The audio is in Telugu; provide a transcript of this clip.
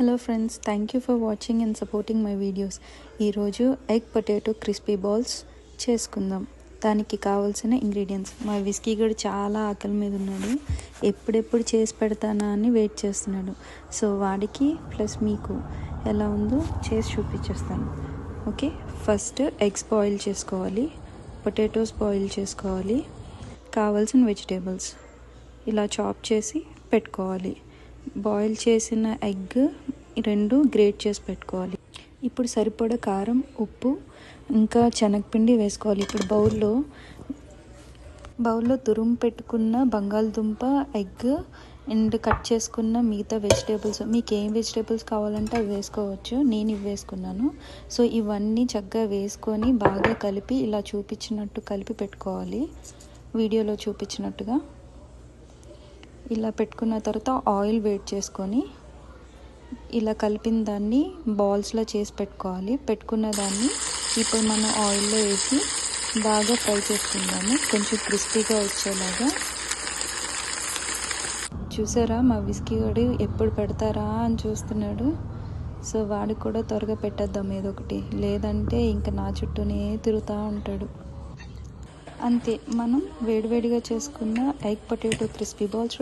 Hello friends, thank you for watching and supporting my videos. ఈరోజు ఎగ్ పొటాటో క్రిస్పీ బాల్స్ చేసుకుందాం. దానికి కావాల్సిన ఇంగ్రీడియంట్స్. మా విస్కీ గడు చాలా ఆకలి మీద ఉన్నాడు, ఎప్పుడెప్పుడు చేసి పెడతానా అని వెయిట్ చేస్తున్నాడు. సో వాడికి ప్లస్ మీకు ఎలా ఉందో చేసి చూపించేస్తాను. ఓకే, ఫస్ట్ ఎగ్స్ బాయిల్ చేసుకోవాలి, పొటాటోస్ బాయిల్ చేసుకోవాలి, కావాల్సిన వెజిటేబుల్స్ ఇలా చాప్ చేసి పెట్టుకోవాలి. బాయిల్ చేసిన ఎగ్ 2 గ్రేట్ చేసి పెట్టుకోవాలి. ఇప్పుడు సరిపడా కారం, ఉప్పు ఇంకా శనగపిండి వేసుకోవాలి. ఇప్పుడు బౌల్లో తురుము పెట్టుకున్న బంగాళదుంప, ఎగ్ అండ్ కట్ చేసుకున్న మిగతా వెజిటేబుల్స్, మీకు ఏం వెజిటేబుల్స్ కావాలంటే అవి వేసుకోవచ్చు. నేను ఇవి వేసుకున్నాను. సో ఇవన్నీ చక్కగా వేసుకొని బాగా కలిపి ఇలా చూపించినట్టు కలిపి పెట్టుకోవాలి. వీడియోలో చూపించినట్టుగా ఇలా పెట్టుకున్న తర్వాత ఆయిల్ వేడి చేసుకొని ఇలా కలిపిన దాన్ని బాల్స్లో చేసి పెట్టుకోవాలి. పెట్టుకున్న దాన్ని ఇప్పుడు మనం ఆయిల్లో వేసి బాగా ఫ్రై చేసుకుందాము, కొంచెం క్రిస్పీగా వచ్చేలాగా. చూసారా, మా విస్కీ గడి ఎప్పుడు పెడతారా అని చూస్తున్నాడు. సో వాడికి కూడా త్వరగా పెట్టేద్దాం ఏదో ఒకటి, లేదంటే ఇంకా నా చుట్టూనే తిరుగుతూ ఉంటాడు. అంతే, మనం వేడివేడిగా చేసుకున్న ఎగ్ పొటాటో క్రిస్పీ బాల్స్